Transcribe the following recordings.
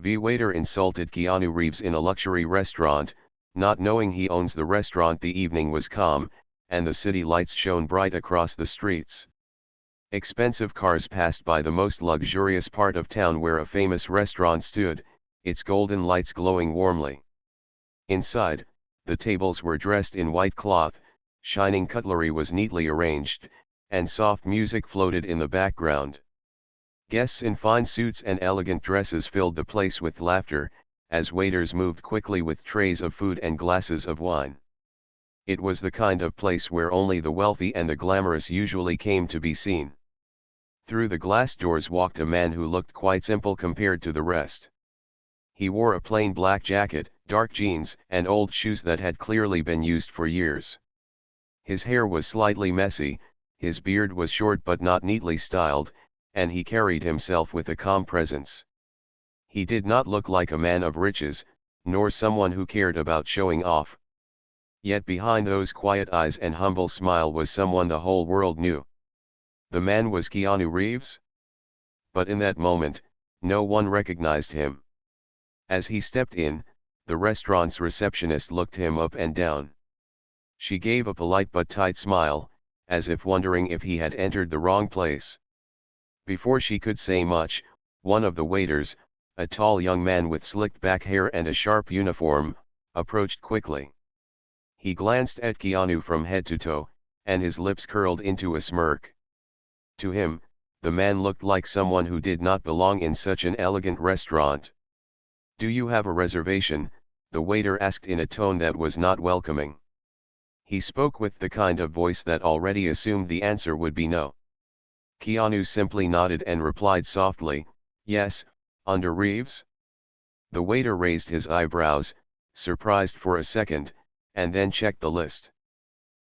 The waiter insulted Keanu Reeves in a luxury restaurant, not knowing he owns the restaurant. The evening was calm, and the city lights shone bright across the streets. Expensive cars passed by the most luxurious part of town where a famous restaurant stood, its golden lights glowing warmly. Inside, the tables were dressed in white cloth, shining cutlery was neatly arranged, and soft music floated in the background. Guests in fine suits and elegant dresses filled the place with laughter, as waiters moved quickly with trays of food and glasses of wine. It was the kind of place where only the wealthy and the glamorous usually came to be seen. Through the glass doors walked a man who looked quite simple compared to the rest. He wore a plain black jacket, dark jeans, and old shoes that had clearly been used for years. His hair was slightly messy, his beard was short but not neatly styled, and he carried himself with a calm presence. He did not look like a man of riches, nor someone who cared about showing off. Yet behind those quiet eyes and humble smile was someone the whole world knew. The man was Keanu Reeves? But in that moment, no one recognized him. As he stepped in, the restaurant's receptionist looked him up and down. She gave a polite but tight smile, as if wondering if he had entered the wrong place. Before she could say much, one of the waiters, a tall young man with slicked back hair and a sharp uniform, approached quickly. He glanced at Keanu from head to toe, and his lips curled into a smirk. To him, the man looked like someone who did not belong in such an elegant restaurant. "Do you have a reservation?" the waiter asked in a tone that was not welcoming. He spoke with the kind of voice that already assumed the answer would be no. Keanu simply nodded and replied softly, "Yes, under Reeves?" The waiter raised his eyebrows, surprised for a second, and then checked the list.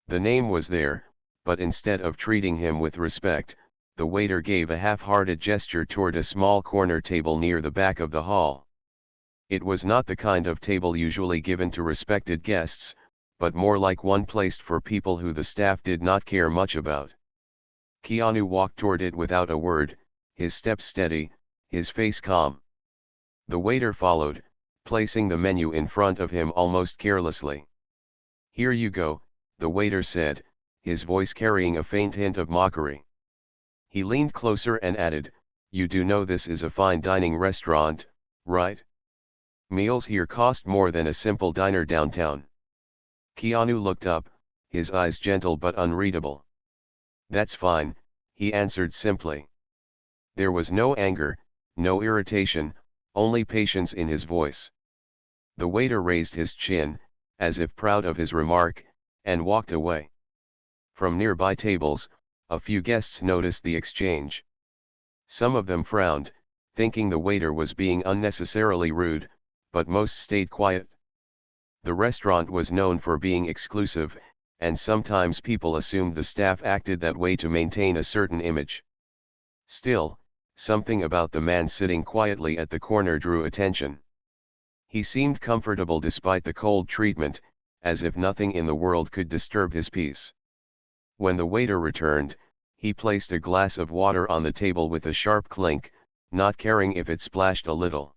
The name was there, but instead of treating him with respect, the waiter gave a half-hearted gesture toward a small corner table near the back of the hall. It was not the kind of table usually given to respected guests, but more like one placed for people who the staff did not care much about. Keanu walked toward it without a word, his steps steady, his face calm. The waiter followed, placing the menu in front of him almost carelessly. "Here you go," the waiter said, his voice carrying a faint hint of mockery. He leaned closer and added, "You do know this is a fine dining restaurant, right? Meals here cost more than a simple diner downtown." Keanu looked up, his eyes gentle but unreadable. "That's fine," he answered simply. There was no anger, no irritation, only patience in his voice. The waiter raised his chin, as if proud of his remark, and walked away. From nearby tables, a few guests noticed the exchange. Some of them frowned, thinking the waiter was being unnecessarily rude, but most stayed quiet. The restaurant was known for being exclusive, and sometimes people assumed the staff acted that way to maintain a certain image. Still, something about the man sitting quietly at the corner drew attention. He seemed comfortable despite the cold treatment, as if nothing in the world could disturb his peace. When the waiter returned, he placed a glass of water on the table with a sharp clink, not caring if it splashed a little.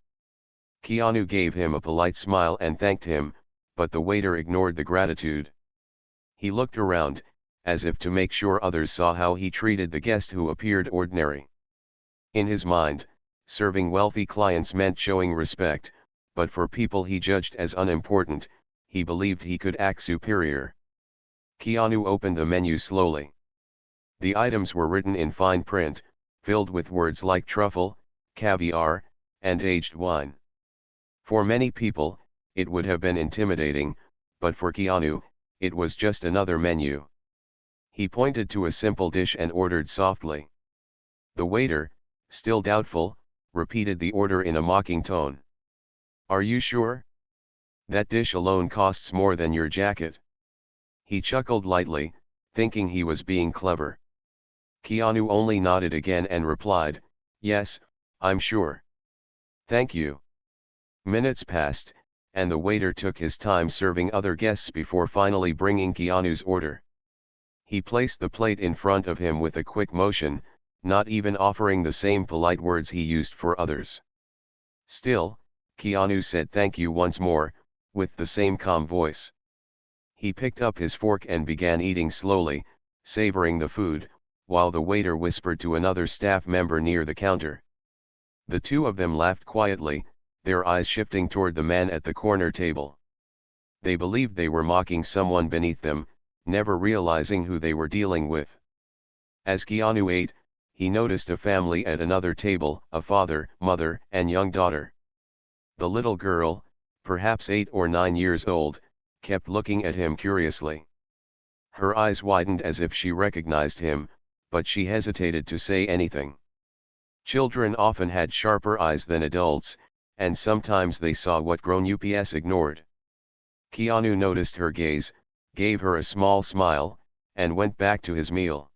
Keanu gave him a polite smile and thanked him, but the waiter ignored the gratitude. He looked around, as if to make sure others saw how he treated the guest who appeared ordinary. In his mind, serving wealthy clients meant showing respect, but for people he judged as unimportant, he believed he could act superior. Keanu opened the menu slowly. The items were written in fine print, filled with words like truffle, caviar, and aged wine. For many people, it would have been intimidating, but for Keanu, it was just another menu. He pointed to a simple dish and ordered softly. The waiter, still doubtful, repeated the order in a mocking tone. "Are you sure? That dish alone costs more than your jacket." He chuckled lightly, thinking he was being clever. Keanu only nodded again and replied, "Yes, I'm sure. Thank you." Minutes passed, and the waiter took his time serving other guests before finally bringing Keanu's order. He placed the plate in front of him with a quick motion, not even offering the same polite words he used for others. Still, Keanu said thank you once more, with the same calm voice. He picked up his fork and began eating slowly, savoring the food, while the waiter whispered to another staff member near the counter. The two of them laughed quietly, their eyes shifting toward the man at the corner table. They believed they were mocking someone beneath them, never realizing who they were dealing with. As Keanu ate, he noticed a family at another table, a father, mother, and young daughter. The little girl, perhaps 8 or 9 years old, kept looking at him curiously. Her eyes widened as if she recognized him, but she hesitated to say anything. Children often had sharper eyes than adults, and sometimes they saw what grown-ups ignored. Keanu noticed her gaze, gave her a small smile, and went back to his meal.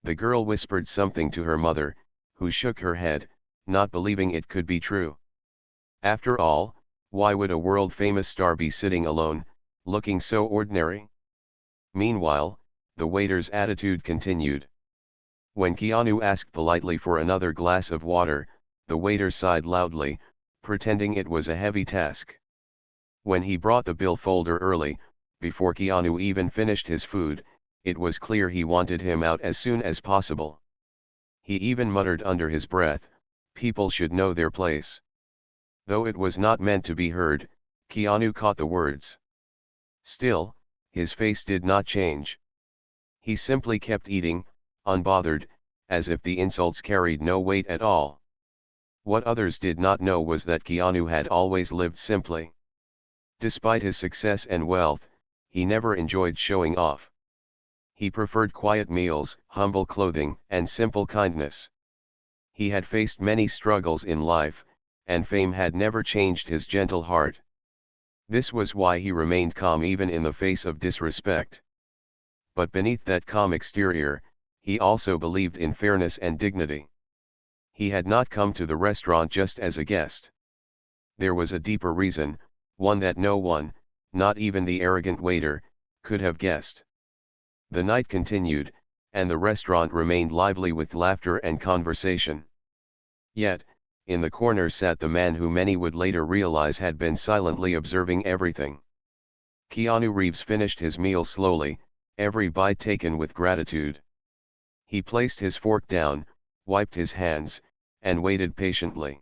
The girl whispered something to her mother, who shook her head, not believing it could be true. After all, why would a world-famous star be sitting alone, looking so ordinary? Meanwhile, the waiter's attitude continued. When Keanu asked politely for another glass of water, the waiter sighed loudly, pretending it was a heavy task. When he brought the bill folder early, before Keanu even finished his food, it was clear he wanted him out as soon as possible. He even muttered under his breath, "People should know their place." Though it was not meant to be heard, Keanu caught the words. Still, his face did not change. He simply kept eating, unbothered, as if the insults carried no weight at all. What others did not know was that Keanu had always lived simply. Despite his success and wealth, he never enjoyed showing off. He preferred quiet meals, humble clothing, and simple kindness. He had faced many struggles in life, and fame had never changed his gentle heart. This was why he remained calm even in the face of disrespect. But beneath that calm exterior, he also believed in fairness and dignity. He had not come to the restaurant just as a guest. There was a deeper reason, one that no one, not even the arrogant waiter, could have guessed. The night continued, and the restaurant remained lively with laughter and conversation. Yet, in the corner sat the man who many would later realize had been silently observing everything. Keanu Reeves finished his meal slowly, every bite taken with gratitude. He placed his fork down, wiped his hands, and waited patiently.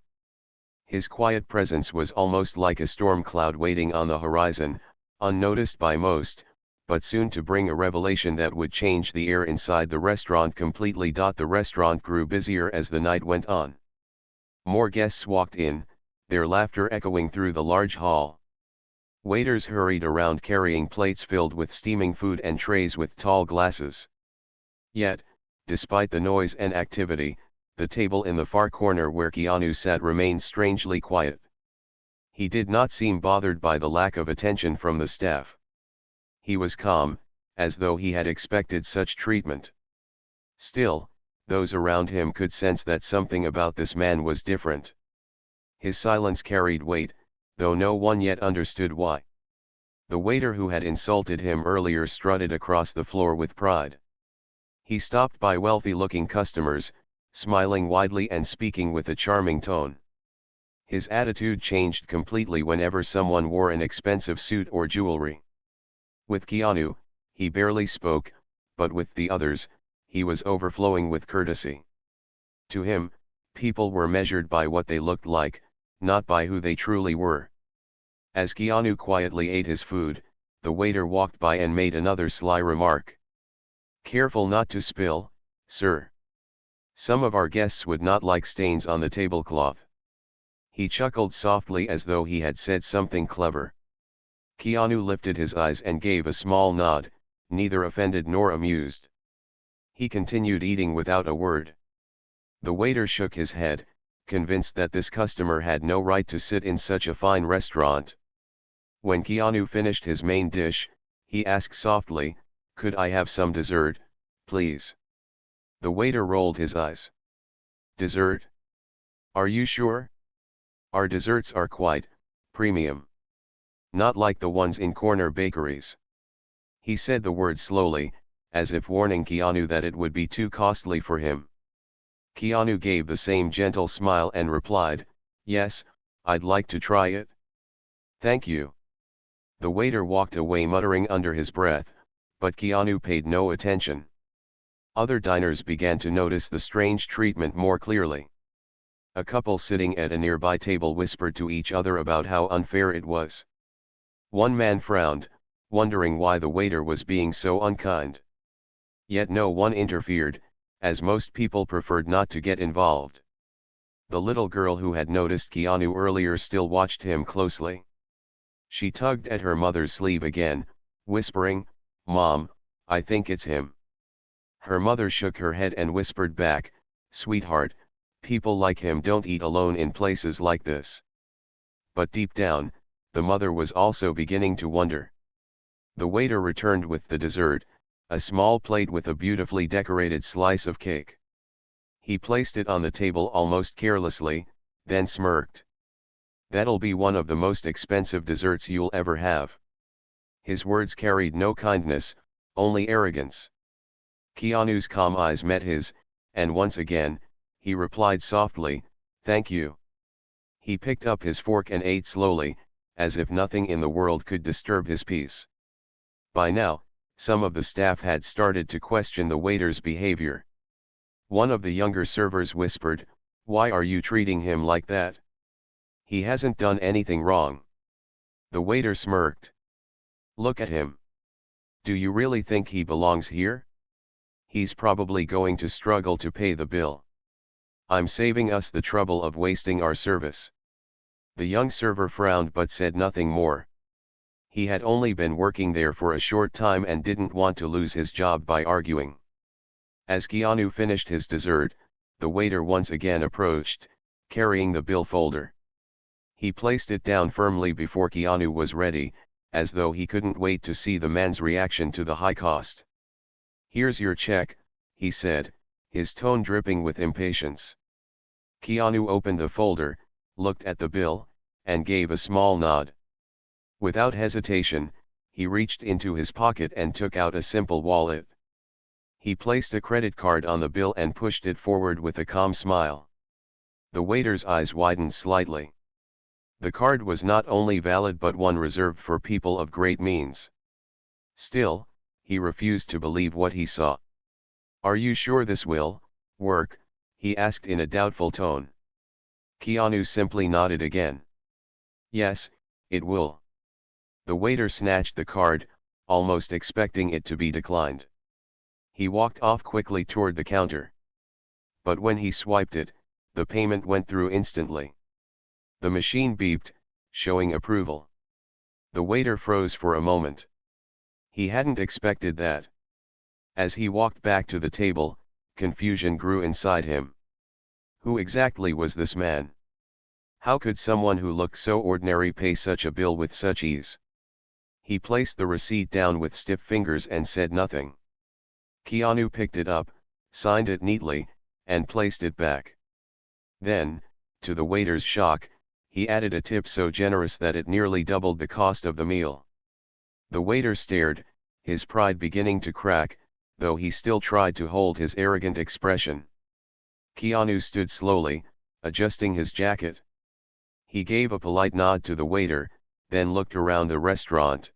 His quiet presence was almost like a storm cloud waiting on the horizon, unnoticed by most, but soon to bring a revelation that would change the air inside the restaurant completely. The restaurant grew busier as the night went on. More guests walked in, their laughter echoing through the large hall. Waiters hurried around carrying plates filled with steaming food and trays with tall glasses. Yet, despite the noise and activity, the table in the far corner where Keanu sat remained strangely quiet. He did not seem bothered by the lack of attention from the staff. He was calm, as though he had expected such treatment. Still, those around him could sense that something about this man was different. His silence carried weight, though no one yet understood why. The waiter who had insulted him earlier strutted across the floor with pride. He stopped by wealthy-looking customers, smiling widely and speaking with a charming tone. His attitude changed completely whenever someone wore an expensive suit or jewelry. With Keanu, he barely spoke, but with the others, he was overflowing with courtesy. To him, people were measured by what they looked like, not by who they truly were. As Keanu quietly ate his food, the waiter walked by and made another sly remark. "Careful not to spill, sir. Some of our guests would not like stains on the tablecloth." He chuckled softly as though he had said something clever. Keanu lifted his eyes and gave a small nod, neither offended nor amused. He continued eating without a word. The waiter shook his head, convinced that this customer had no right to sit in such a fine restaurant. When Keanu finished his main dish, he asked softly, "Could I have some dessert, please?" The waiter rolled his eyes. "Dessert? Are you sure? Our desserts are quite premium. Not like the ones in corner bakeries." He said the word slowly, as if warning Keanu that it would be too costly for him. Keanu gave the same gentle smile and replied, "Yes, I'd like to try it. Thank you. The waiter walked away muttering under his breath, but Keanu paid no attention. Other diners began to notice the strange treatment more clearly. A couple sitting at a nearby table whispered to each other about how unfair it was. One man frowned, wondering why the waiter was being so unkind. Yet no one interfered, as most people preferred not to get involved. The little girl who had noticed Keanu earlier still watched him closely. She tugged at her mother's sleeve again, whispering, "Mom, I think it's him." Her mother shook her head and whispered back, "Sweetheart, people like him don't eat alone in places like this." But deep down, the mother was also beginning to wonder. The waiter returned with the dessert, a small plate with a beautifully decorated slice of cake. He placed it on the table almost carelessly, then smirked. "That'll be one of the most expensive desserts you'll ever have." His words carried no kindness, only arrogance. Keanu's calm eyes met his, and once again, he replied softly, "Thank you." He picked up his fork and ate slowly, as if nothing in the world could disturb his peace. By now, some of the staff had started to question the waiter's behavior. One of the younger servers whispered, "Why are you treating him like that? He hasn't done anything wrong." The waiter smirked. "Look at him. Do you really think he belongs here? He's probably going to struggle to pay the bill. I'm saving us the trouble of wasting our service." The young server frowned but said nothing more. He had only been working there for a short time and didn't want to lose his job by arguing. As Keanu finished his dessert, the waiter once again approached, carrying the bill folder. He placed it down firmly before Keanu was ready, as though he couldn't wait to see the man's reaction to the high cost. "Here's your check," he said, his tone dripping with impatience. Keanu opened the folder, looked at the bill, and gave a small nod. Without hesitation, he reached into his pocket and took out a simple wallet. He placed a credit card on the bill and pushed it forward with a calm smile. The waiter's eyes widened slightly. The card was not only valid but one reserved for people of great means. Still, he refused to believe what he saw. "Are you sure this will work?" he asked in a doubtful tone. Keanu simply nodded again. "Yes, it will." The waiter snatched the card, almost expecting it to be declined. He walked off quickly toward the counter. But when he swiped it, the payment went through instantly. The machine beeped, showing approval. The waiter froze for a moment. He hadn't expected that. As he walked back to the table, confusion grew inside him. Who exactly was this man? How could someone who looked so ordinary pay such a bill with such ease? He placed the receipt down with stiff fingers and said nothing. Keanu picked it up, signed it neatly, and placed it back. Then, to the waiter's shock, he added a tip so generous that it nearly doubled the cost of the meal. The waiter stared, his pride beginning to crack, though he still tried to hold his arrogant expression. Keanu stood slowly, adjusting his jacket. He gave a polite nod to the waiter, then looked around the restaurant.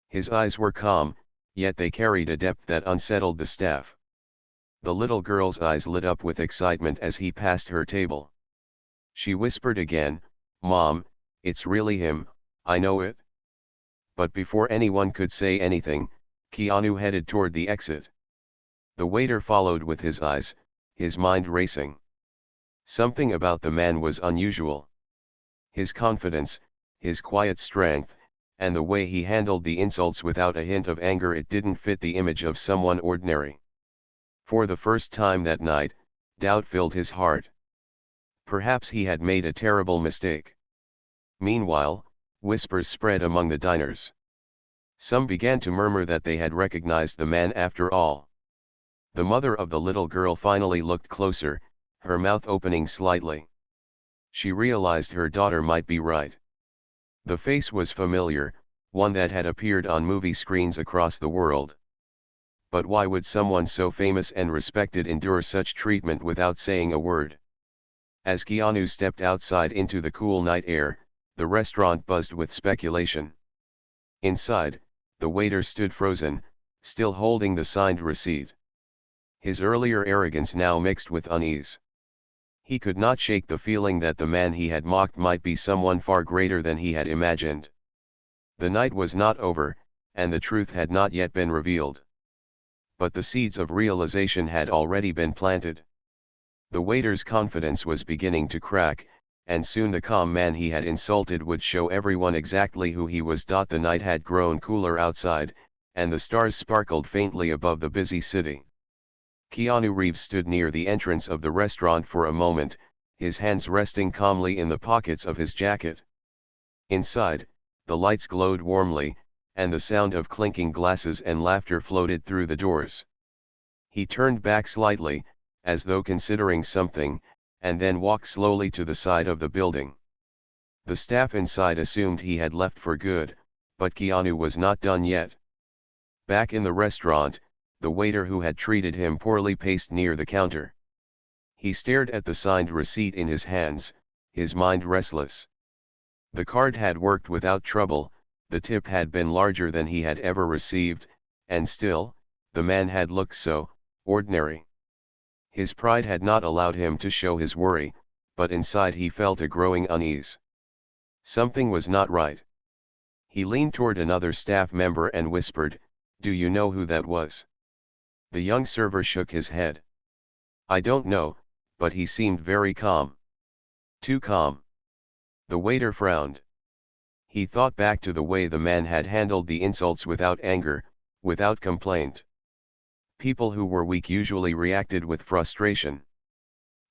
His eyes were calm, yet they carried a depth that unsettled the staff. The little girl's eyes lit up with excitement as he passed her table. She whispered again, "Mom, it's really him, I know it." But before anyone could say anything, Keanu headed toward the exit. The waiter followed with his eyes, his mind racing. Something about the man was unusual. His confidence, his quiet strength, and the way he handled the insults without a hint of anger, it didn't fit the image of someone ordinary. For the first time that night, doubt filled his heart. Perhaps he had made a terrible mistake. Meanwhile, whispers spread among the diners. Some began to murmur that they had recognized the man after all. The mother of the little girl finally looked closer, her mouth opening slightly. She realized her daughter might be right. The face was familiar, one that had appeared on movie screens across the world. But why would someone so famous and respected endure such treatment without saying a word? As Keanu stepped outside into the cool night air, the restaurant buzzed with speculation. Inside, the waiter stood frozen, still holding the signed receipt. His earlier arrogance now mixed with unease. He could not shake the feeling that the man he had mocked might be someone far greater than he had imagined. The night was not over, and the truth had not yet been revealed. But the seeds of realization had already been planted. The waiter's confidence was beginning to crack, and soon the calm man he had insulted would show everyone exactly who he was. The night had grown cooler outside, and the stars sparkled faintly above the busy city. Keanu Reeves stood near the entrance of the restaurant for a moment, his hands resting calmly in the pockets of his jacket. Inside, the lights glowed warmly, and the sound of clinking glasses and laughter floated through the doors. He turned back slightly, as though considering something, and then walked slowly to the side of the building. The staff inside assumed he had left for good, but Keanu was not done yet. Back in the restaurant, the waiter who had treated him poorly paced near the counter. He stared at the signed receipt in his hands, his mind restless. The card had worked without trouble, the tip had been larger than he had ever received, and still, the man had looked so ordinary. His pride had not allowed him to show his worry, but inside he felt a growing unease. Something was not right. He leaned toward another staff member and whispered, "Do you know who that was?" The young server shook his head. "I don't know, but he seemed very calm." "Too calm." The waiter frowned. He thought back to the way the man had handled the insults without anger, without complaint. People who were weak usually reacted with frustration.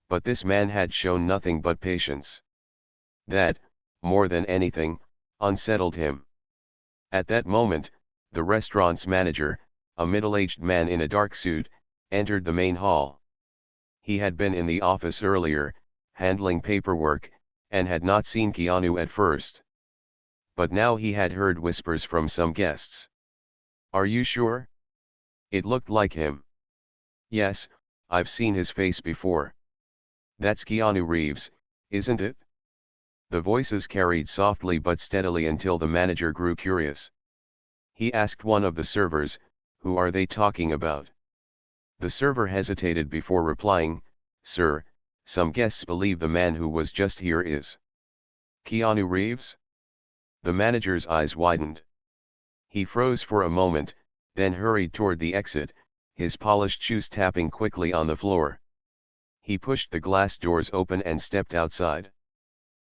But this man had shown nothing but patience. That, more than anything, unsettled him. At that moment, the restaurant's manager, a middle-aged man in a dark suit, entered the main hall. He had been in the office earlier, handling paperwork, and had not seen Keanu at first. But now he had heard whispers from some guests. "Are you sure? It looked like him." "Yes, I've seen his face before." "That's Keanu Reeves, isn't it?" The voices carried softly but steadily until the manager grew curious. He asked one of the servers, "Who are they talking about?" The server hesitated before replying, "Sir, some guests believe the man who was just here is Keanu Reeves." The manager's eyes widened. He froze for a moment, then hurried toward the exit, his polished shoes tapping quickly on the floor. He pushed the glass doors open and stepped outside.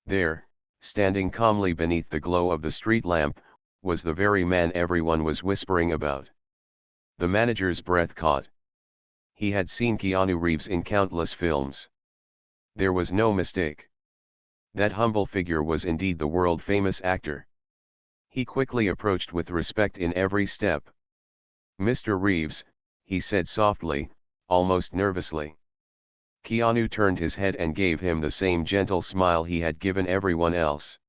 There, standing calmly beneath the glow of the street lamp, was the very man everyone was whispering about. The manager's breath caught. He had seen Keanu Reeves in countless films. There was no mistake. That humble figure was indeed the world-famous actor. He quickly approached with respect in every step. "Mr. Reeves," he said softly, almost nervously. Keanu turned his head and gave him the same gentle smile he had given everyone else.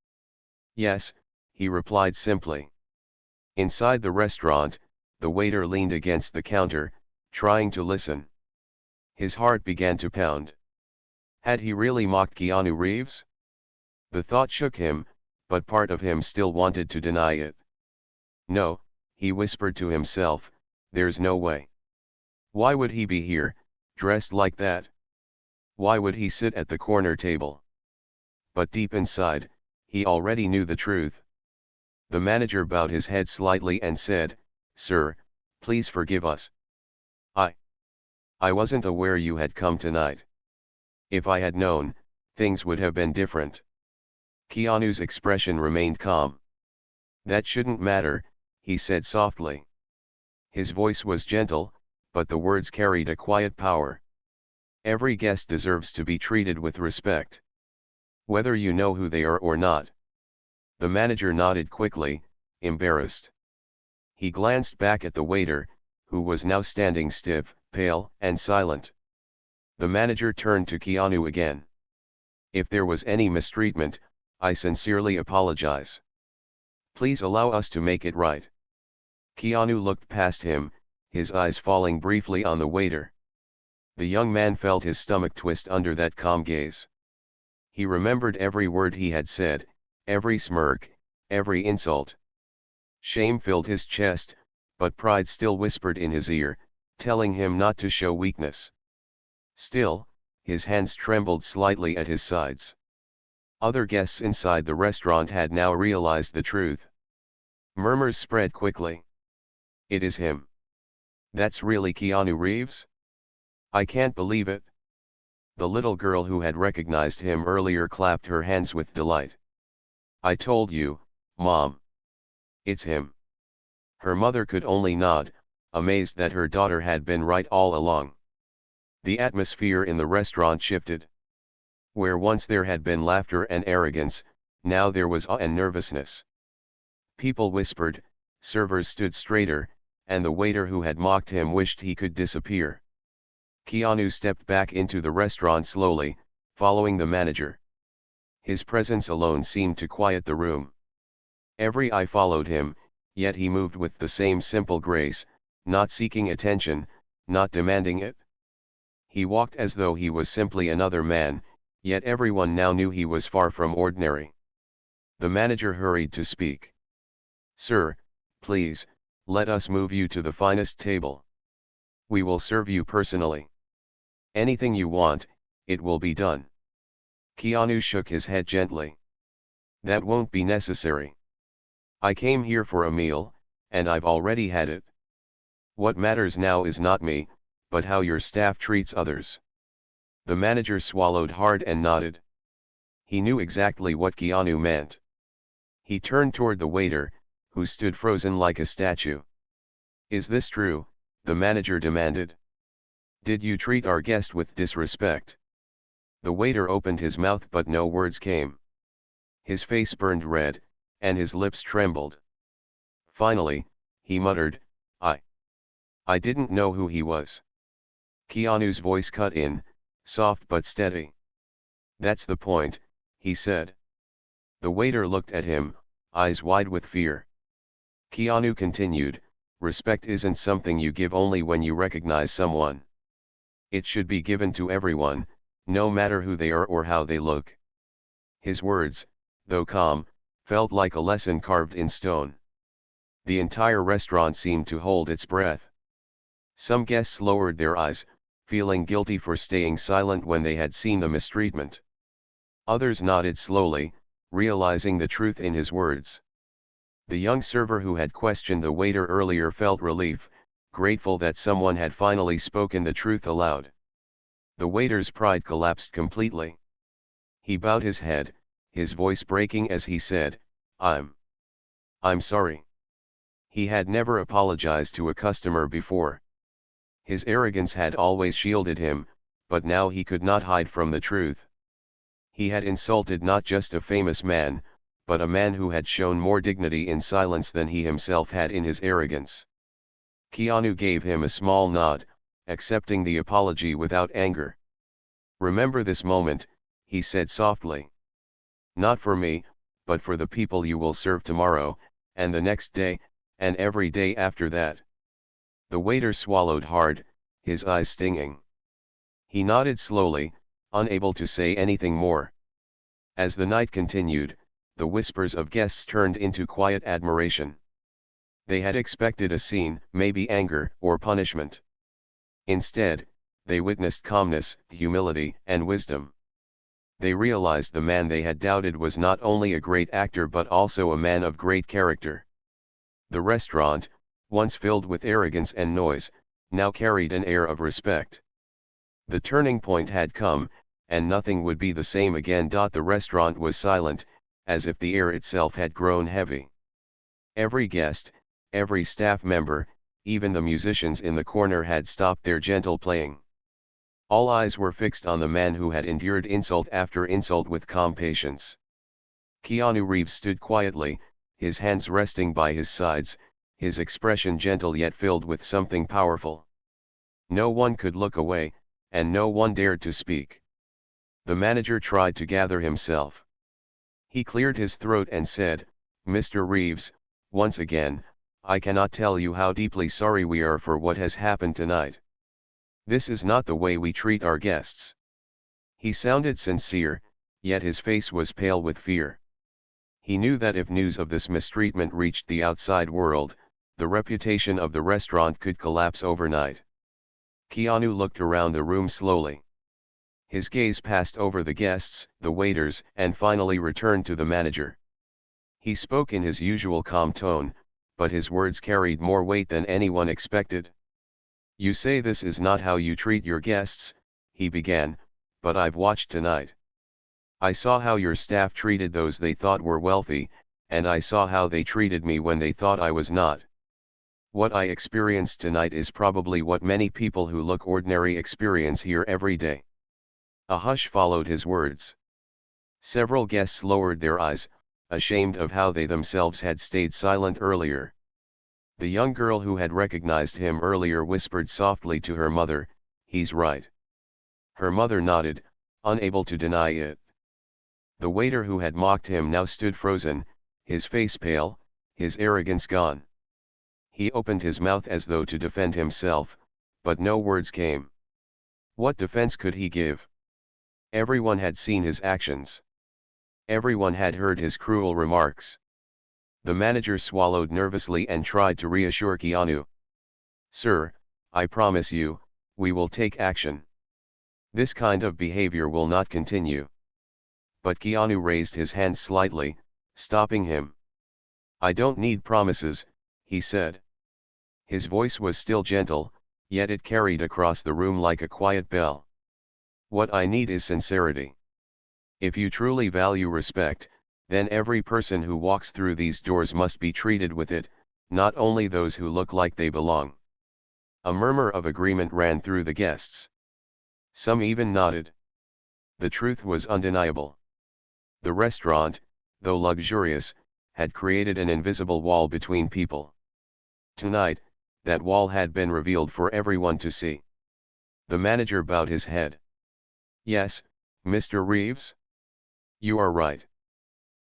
"Yes," he replied simply. Inside the restaurant, the waiter leaned against the counter, trying to listen. His heart began to pound. Had he really mocked Keanu Reeves? The thought shook him, but part of him still wanted to deny it. "No," he whispered to himself, "there's no way. Why would he be here, dressed like that? Why would he sit at the corner table?" But deep inside, he already knew the truth. The manager bowed his head slightly and said, "Sir, please forgive us. I I wasn't aware you had come tonight. If I had known, things would have been different." Keanu's expression remained calm. "That shouldn't matter," he said softly. His voice was gentle, but the words carried a quiet power. "Every guest deserves to be treated with respect. Whether you know who they are or not." The manager nodded quickly, embarrassed. He glanced back at the waiter, who was now standing stiff, pale, and silent. The manager turned to Keanu again. "If there was any mistreatment, I sincerely apologize. Please allow us to make it right." Keanu looked past him, his eyes falling briefly on the waiter. The young man felt his stomach twist under that calm gaze. He remembered every word he had said, every smirk, every insult. Shame filled his chest, but pride still whispered in his ear, telling him not to show weakness. Still, his hands trembled slightly at his sides. Other guests inside the restaurant had now realized the truth. Murmurs spread quickly. It is him. That's really Keanu Reeves? I can't believe it. The little girl who had recognized him earlier clapped her hands with delight. I told you, Mom. It's him. Her mother could only nod, amazed that her daughter had been right all along. The atmosphere in the restaurant shifted. Where once there had been laughter and arrogance, now there was awe and nervousness. People whispered, servers stood straighter, and the waiter who had mocked him wished he could disappear. Keanu stepped back into the restaurant slowly, following the manager. His presence alone seemed to quiet the room. Every eye followed him, yet he moved with the same simple grace, not seeking attention, not demanding it. He walked as though he was simply another man, yet everyone now knew he was far from ordinary. The manager hurried to speak. Sir, please, let us move you to the finest table. We will serve you personally. Anything you want, it will be done. Keanu shook his head gently. That won't be necessary. I came here for a meal, and I've already had it. What matters now is not me, but how your staff treats others. The manager swallowed hard and nodded. He knew exactly what Keanu meant. He turned toward the waiter, who stood frozen like a statue. Is this true? The manager demanded. Did you treat our guest with disrespect? The waiter opened his mouth but no words came. His face burned red, and his lips trembled. Finally, he muttered, I didn't know who he was. Keanu's voice cut in, soft but steady. That's the point, he said. The waiter looked at him, eyes wide with fear. Keanu continued, respect isn't something you give only when you recognize someone. It should be given to everyone, no matter who they are or how they look. His words, though calm, felt like a lesson carved in stone. The entire restaurant seemed to hold its breath. Some guests lowered their eyes, feeling guilty for staying silent when they had seen the mistreatment. Others nodded slowly, realizing the truth in his words. The young server who had questioned the waiter earlier felt relief, grateful that someone had finally spoken the truth aloud. The waiter's pride collapsed completely. He bowed his head, his voice breaking as he said, I'm sorry. He had never apologized to a customer before. His arrogance had always shielded him, but now he could not hide from the truth. He had insulted not just a famous man, but a man who had shown more dignity in silence than he himself had in his arrogance. Keanu gave him a small nod, accepting the apology without anger. Remember this moment, he said softly. Not for me, but for the people you will serve tomorrow, and the next day, and every day after that. The waiter swallowed hard, his eyes stinging. He nodded slowly, unable to say anything more. As the night continued, the whispers of guests turned into quiet admiration. They had expected a scene, maybe anger or punishment. Instead, they witnessed calmness, humility, and wisdom. They realized the man they had doubted was not only a great actor but also a man of great character. The restaurant, once filled with arrogance and noise, now carried an air of respect. The turning point had come, and nothing would be the same again. The restaurant was silent, as if the air itself had grown heavy. Every guest, every staff member, even the musicians in the corner had stopped their gentle playing. All eyes were fixed on the man who had endured insult after insult with calm patience. Keanu Reeves stood quietly, his hands resting by his sides, his expression gentle yet filled with something powerful. No one could look away, and no one dared to speak. The manager tried to gather himself. He cleared his throat and said, Mr. Reeves, once again, I cannot tell you how deeply sorry we are for what has happened tonight. This is not the way we treat our guests. He sounded sincere, yet his face was pale with fear. He knew that if news of this mistreatment reached the outside world, the reputation of the restaurant could collapse overnight. Keanu looked around the room slowly. His gaze passed over the guests, the waiters, and finally returned to the manager. He spoke in his usual calm tone, but his words carried more weight than anyone expected. "You say this is not how you treat your guests," he began, "but I've watched tonight. I saw how your staff treated those they thought were wealthy, and I saw how they treated me when they thought I was not. What I experienced tonight is probably what many people who look ordinary experience here every day." A hush followed his words. Several guests lowered their eyes, ashamed of how they themselves had stayed silent earlier. The young girl who had recognized him earlier whispered softly to her mother, "He's right." Her mother nodded, unable to deny it. The waiter who had mocked him now stood frozen, his face pale, his arrogance gone. He opened his mouth as though to defend himself, but no words came. What defense could he give? Everyone had seen his actions. Everyone had heard his cruel remarks. The manager swallowed nervously and tried to reassure Keanu. "Sir, I promise you, we will take action. This kind of behavior will not continue." But Keanu raised his hand slightly, stopping him. "I don't need promises," he said. His voice was still gentle, yet it carried across the room like a quiet bell. "What I need is sincerity. If you truly value respect, then every person who walks through these doors must be treated with it, not only those who look like they belong." A murmur of agreement ran through the guests. Some even nodded. The truth was undeniable. The restaurant, though luxurious, had created an invisible wall between people. Tonight, that wall had been revealed for everyone to see. The manager bowed his head. "Yes, Mr. Reeves? You are right."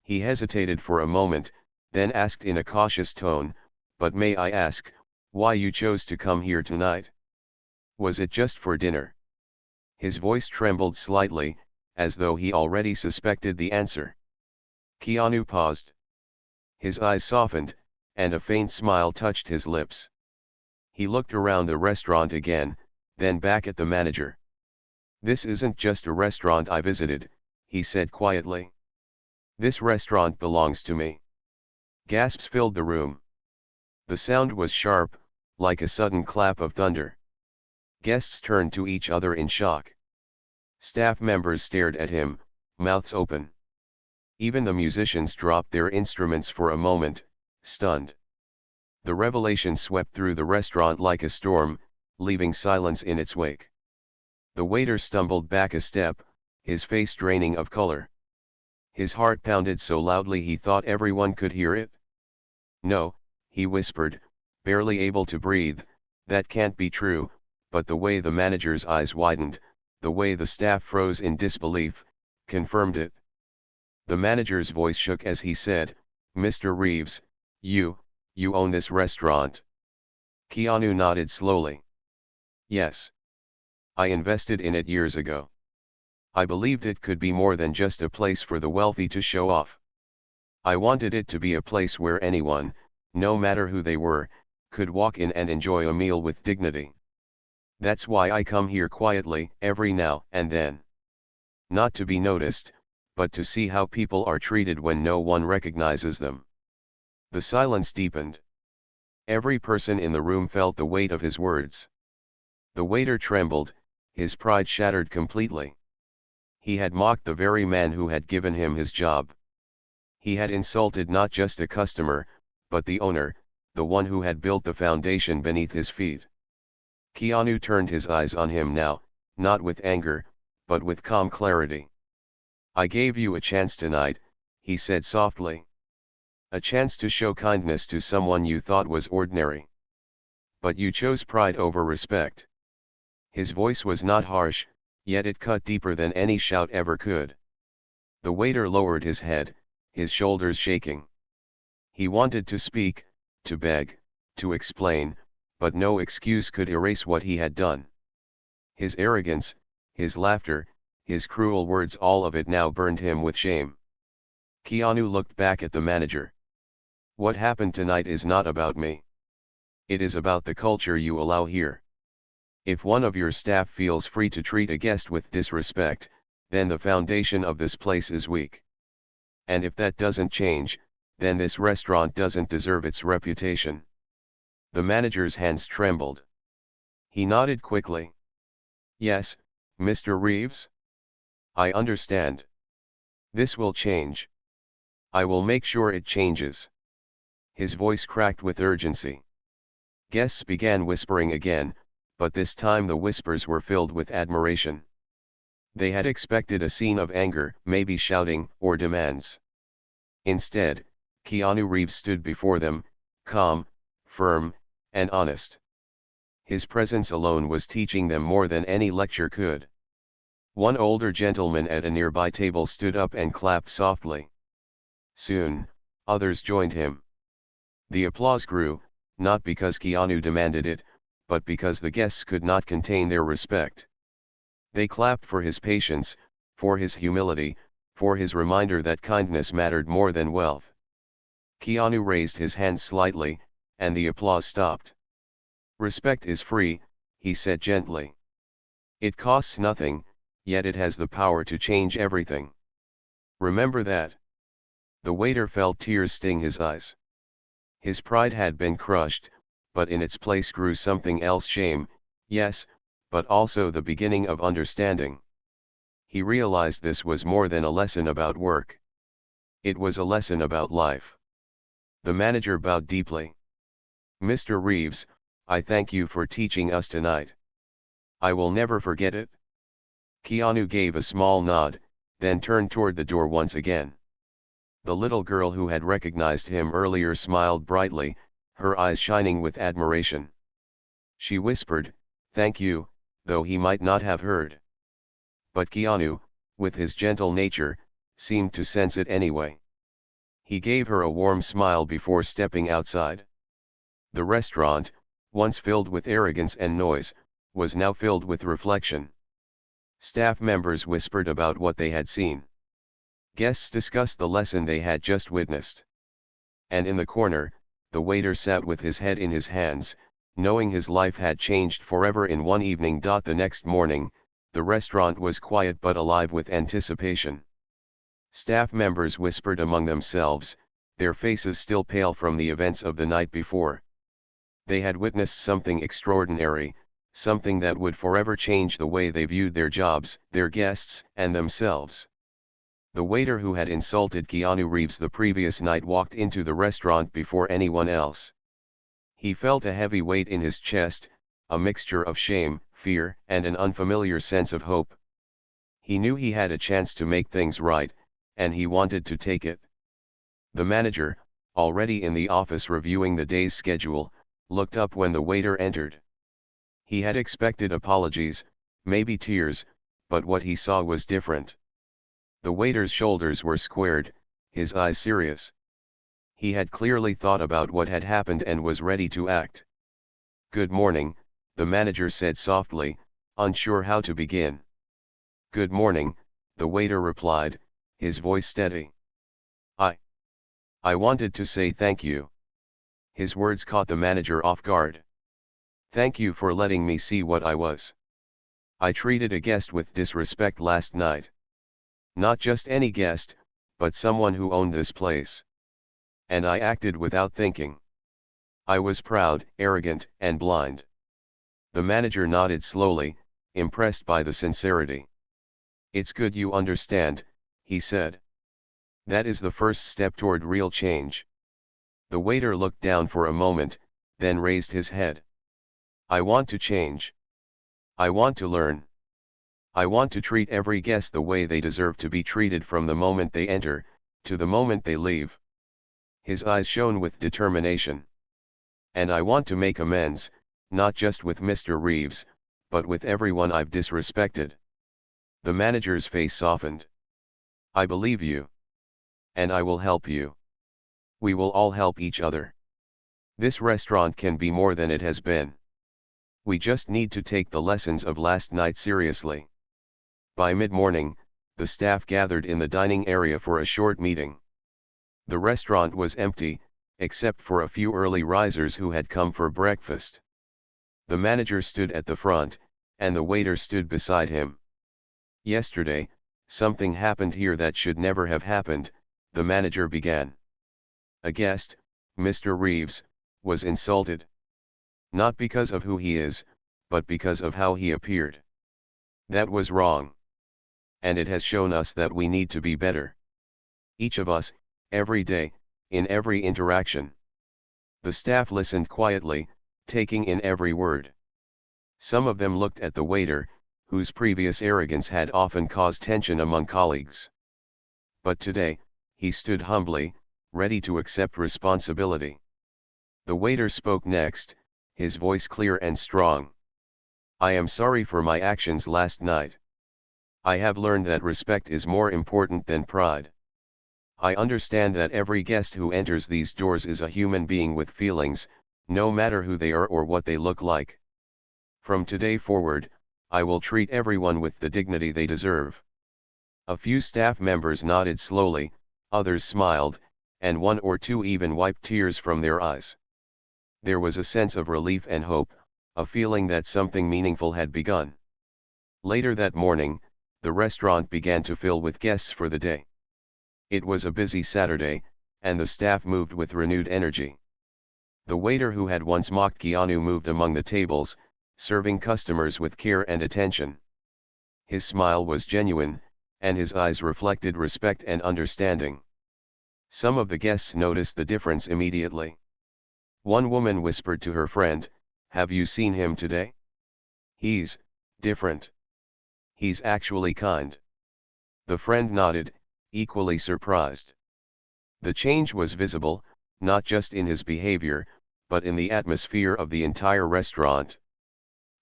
He hesitated for a moment, then asked in a cautious tone, "But may I ask, why you chose to come here tonight? Was it just for dinner?" His voice trembled slightly, as though he already suspected the answer. Keanu paused. His eyes softened, and a faint smile touched his lips. He looked around the restaurant again, then back at the manager. "This isn't just a restaurant I visited," he said quietly. "This restaurant belongs to me." Gasps filled the room. The sound was sharp, like a sudden clap of thunder. Guests turned to each other in shock. Staff members stared at him, mouths open. Even the musicians dropped their instruments for a moment, stunned. The revelation swept through the restaurant like a storm, leaving silence in its wake. The waiter stumbled back a step, his face draining of color. His heart pounded so loudly he thought everyone could hear it. "No," he whispered, barely able to breathe, "that can't be true," but the way the manager's eyes widened, the way the staff froze in disbelief, confirmed it. The manager's voice shook as he said, "Mr. Reeves, you own this restaurant." Keanu nodded slowly. "Yes. I invested in it years ago. I believed it could be more than just a place for the wealthy to show off. I wanted it to be a place where anyone, no matter who they were, could walk in and enjoy a meal with dignity. That's why I come here quietly every now and then. Not to be noticed, but to see how people are treated when no one recognizes them." The silence deepened. Every person in the room felt the weight of his words. The waiter trembled, his pride shattered completely. He had mocked the very man who had given him his job. He had insulted not just a customer, but the owner, the one who had built the foundation beneath his feet. Keanu turned his eyes on him now, not with anger, but with calm clarity. "I gave you a chance tonight," he said softly. "A chance to show kindness to someone you thought was ordinary. But you chose pride over respect." His voice was not harsh, yet it cut deeper than any shout ever could. The waiter lowered his head, his shoulders shaking. He wanted to speak, to beg, to explain, but no excuse could erase what he had done. His arrogance, his laughter, his cruel words, all of it now burned him with shame. Keanu looked back at the manager. What happened tonight is not about me. It is about the culture you allow here. If one of your staff feels free to treat a guest with disrespect, then the foundation of this place is weak. And if that doesn't change, then this restaurant doesn't deserve its reputation. The manager's hands trembled. He nodded quickly. Yes, Mr. Reeves? I understand. This will change. I will make sure it changes. His voice cracked with urgency. Guests began whispering again, but this time the whispers were filled with admiration. They had expected a scene of anger, maybe shouting, or demands. Instead, Keanu Reeves stood before them, calm, firm, and honest. His presence alone was teaching them more than any lecture could. One older gentleman at a nearby table stood up and clapped softly. Soon, others joined him. The applause grew, not because Keanu demanded it, but because the guests could not contain their respect. They clapped for his patience, for his humility, for his reminder that kindness mattered more than wealth. Keanu raised his hand slightly, and the applause stopped. Respect is free, he said gently. It costs nothing, yet it has the power to change everything. Remember that. The waiter felt tears sting his eyes. His pride had been crushed, but in its place grew something else: shame, yes, but also the beginning of understanding. He realized this was more than a lesson about work. It was a lesson about life. The manager bowed deeply. Mr. Reeves, I thank you for teaching us tonight. I will never forget it. Keanu gave a small nod, then turned toward the door once again. The little girl who had recognized him earlier smiled brightly, her eyes shining with admiration. She whispered, "Thank you," though he might not have heard. But Keanu, with his gentle nature, seemed to sense it anyway. He gave her a warm smile before stepping outside. The restaurant, once filled with arrogance and noise, was now filled with reflection. Staff members whispered about what they had seen. Guests discussed the lesson they had just witnessed. And in the corner, the waiter sat with his head in his hands, knowing his life had changed forever in one evening. The next morning, the restaurant was quiet but alive with anticipation. Staff members whispered among themselves, their faces still pale from the events of the night before. They had witnessed something extraordinary, something that would forever change the way they viewed their jobs, their guests, and themselves. The waiter who had insulted Keanu Reeves the previous night walked into the restaurant before anyone else. He felt a heavy weight in his chest, a mixture of shame, fear, and an unfamiliar sense of hope. He knew he had a chance to make things right, and he wanted to take it. The manager, already in the office reviewing the day's schedule, looked up when the waiter entered. He had expected apologies, maybe tears, but what he saw was different. The waiter's shoulders were squared, his eyes serious. He had clearly thought about what had happened and was ready to act. "Good morning," the manager said softly, unsure how to begin. "Good morning," the waiter replied, his voice steady. I wanted to say thank you." His words caught the manager off guard. "Thank you for letting me see what I was. I treated a guest with disrespect last night. Not just any guest, but someone who owned this place. And I acted without thinking. I was proud, arrogant, and blind." The manager nodded slowly, impressed by the sincerity. "It's good you understand," he said. "That is the first step toward real change." The waiter looked down for a moment, then raised his head. "I want to change. I want to learn. I want to treat every guest the way they deserve to be treated from the moment they enter, to the moment they leave." His eyes shone with determination. "And I want to make amends, not just with Mr. Reeves, but with everyone I've disrespected." The manager's face softened. "I believe you. And I will help you. We will all help each other. This restaurant can be more than it has been. We just need to take the lessons of last night seriously." By mid-morning, the staff gathered in the dining area for a short meeting. The restaurant was empty, except for a few early risers who had come for breakfast. The manager stood at the front, and the waiter stood beside him. "Yesterday, something happened here that should never have happened," the manager began. "A guest, Mr. Reeves, was insulted. Not because of who he is, but because of how he appeared. That was wrong. And it has shown us that we need to be better. Each of us, every day, in every interaction." The staff listened quietly, taking in every word. Some of them looked at the waiter, whose previous arrogance had often caused tension among colleagues. But today, he stood humbly, ready to accept responsibility. The waiter spoke next, his voice clear and strong. "I am sorry for my actions last night. I have learned that respect is more important than pride. I understand that every guest who enters these doors is a human being with feelings, no matter who they are or what they look like. From today forward, I will treat everyone with the dignity they deserve." A few staff members nodded slowly, others smiled, and one or two even wiped tears from their eyes. There was a sense of relief and hope, a feeling that something meaningful had begun. Later that morning, the restaurant began to fill with guests for the day. It was a busy Saturday, and the staff moved with renewed energy. The waiter who had once mocked Keanu moved among the tables, serving customers with care and attention. His smile was genuine, and his eyes reflected respect and understanding. Some of the guests noticed the difference immediately. One woman whispered to her friend, "Have you seen him today? He's different. He's actually kind." The friend nodded, equally surprised. The change was visible, not just in his behavior, but in the atmosphere of the entire restaurant.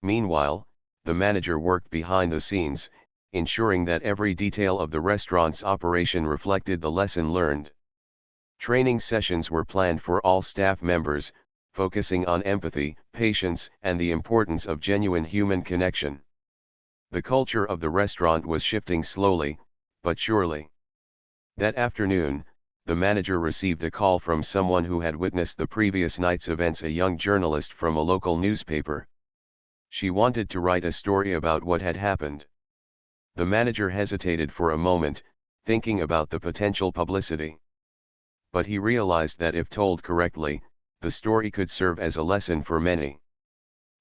Meanwhile, the manager worked behind the scenes, ensuring that every detail of the restaurant's operation reflected the lesson learned. Training sessions were planned for all staff members, focusing on empathy, patience, and the importance of genuine human connection. The culture of the restaurant was shifting slowly, but surely. That afternoon, the manager received a call from someone who had witnessed the previous night's events, a young journalist from a local newspaper. She wanted to write a story about what had happened. The manager hesitated for a moment, thinking about the potential publicity. But he realized that if told correctly, the story could serve as a lesson for many.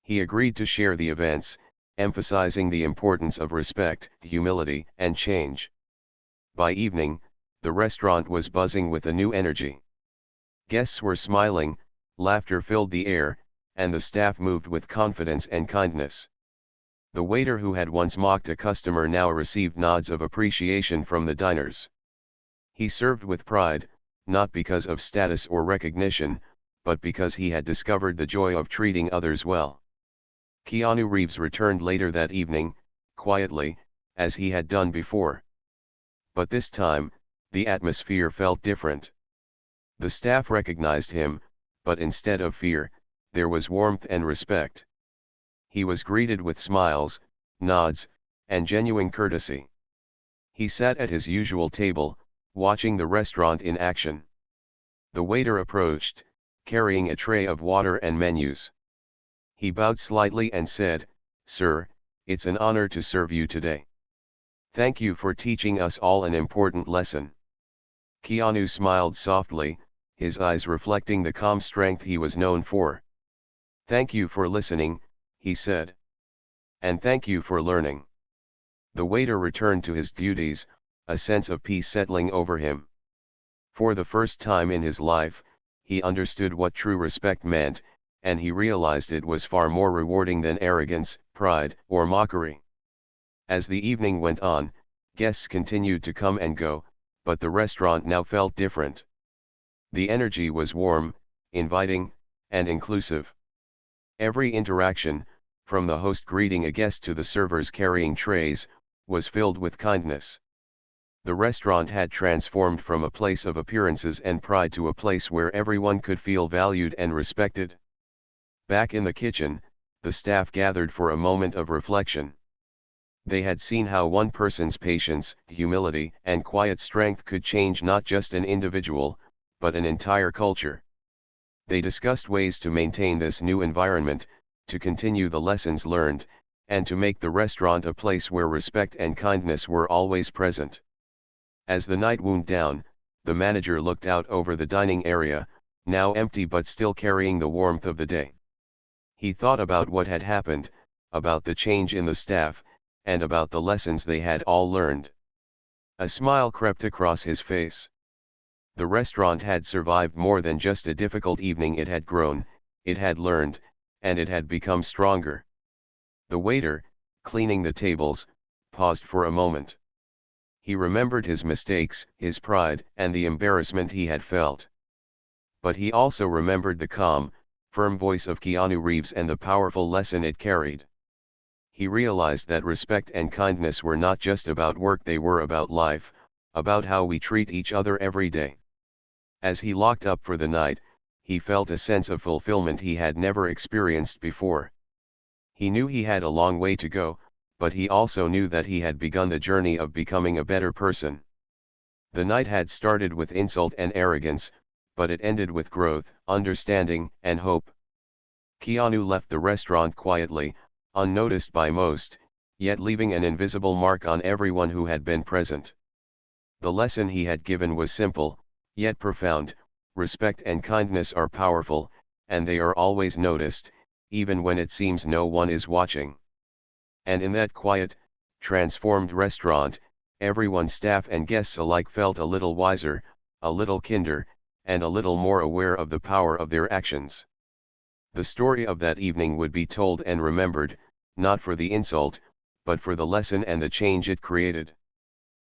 He agreed to share the events, emphasizing the importance of respect, humility, and change. By evening, the restaurant was buzzing with a new energy. Guests were smiling, laughter filled the air, and the staff moved with confidence and kindness. The waiter who had once mocked a customer now received nods of appreciation from the diners. He served with pride, not because of status or recognition, but because he had discovered the joy of treating others well. Keanu Reeves returned later that evening, quietly, as he had done before. But this time, the atmosphere felt different. The staff recognized him, but instead of fear, there was warmth and respect. He was greeted with smiles, nods, and genuine courtesy. He sat at his usual table, watching the restaurant in action. The waiter approached, carrying a tray of water and menus. He bowed slightly and said, "Sir, it's an honor to serve you today. Thank you for teaching us all an important lesson." Keanu smiled softly, his eyes reflecting the calm strength he was known for. "Thank you for listening," he said. "And thank you for learning." The waiter returned to his duties, a sense of peace settling over him. For the first time in his life, he understood what true respect meant, and he realized it was far more rewarding than arrogance, pride, or mockery. As the evening went on, guests continued to come and go, but the restaurant now felt different. The energy was warm, inviting, and inclusive. Every interaction, from the host greeting a guest to the servers carrying trays, was filled with kindness. The restaurant had transformed from a place of appearances and pride to a place where everyone could feel valued and respected. Back in the kitchen, the staff gathered for a moment of reflection. They had seen how one person's patience, humility, and quiet strength could change not just an individual, but an entire culture. They discussed ways to maintain this new environment, to continue the lessons learned, and to make the restaurant a place where respect and kindness were always present. As the night wound down, the manager looked out over the dining area, now empty but still carrying the warmth of the day. He thought about what had happened, about the change in the staff, and about the lessons they had all learned. A smile crept across his face. The restaurant had survived more than just a difficult evening. It had grown, it had learned, and it had become stronger. The waiter, cleaning the tables, paused for a moment. He remembered his mistakes, his pride, and the embarrassment he had felt. But he also remembered the calm, firm voice of Keanu Reeves and the powerful lesson it carried. He realized that respect and kindness were not just about work, they were about life, about how we treat each other every day. As he locked up for the night, he felt a sense of fulfillment he had never experienced before. He knew he had a long way to go, but he also knew that he had begun the journey of becoming a better person. The night had started with insult and arrogance, but it ended with growth, understanding, and hope. Keanu left the restaurant quietly, unnoticed by most, yet leaving an invisible mark on everyone who had been present. The lesson he had given was simple, yet profound: respect and kindness are powerful, and they are always noticed, even when it seems no one is watching. And in that quiet, transformed restaurant, everyone, staff and guests alike, felt a little wiser, a little kinder, and a little more aware of the power of their actions. The story of that evening would be told and remembered, not for the insult, but for the lesson and the change it created.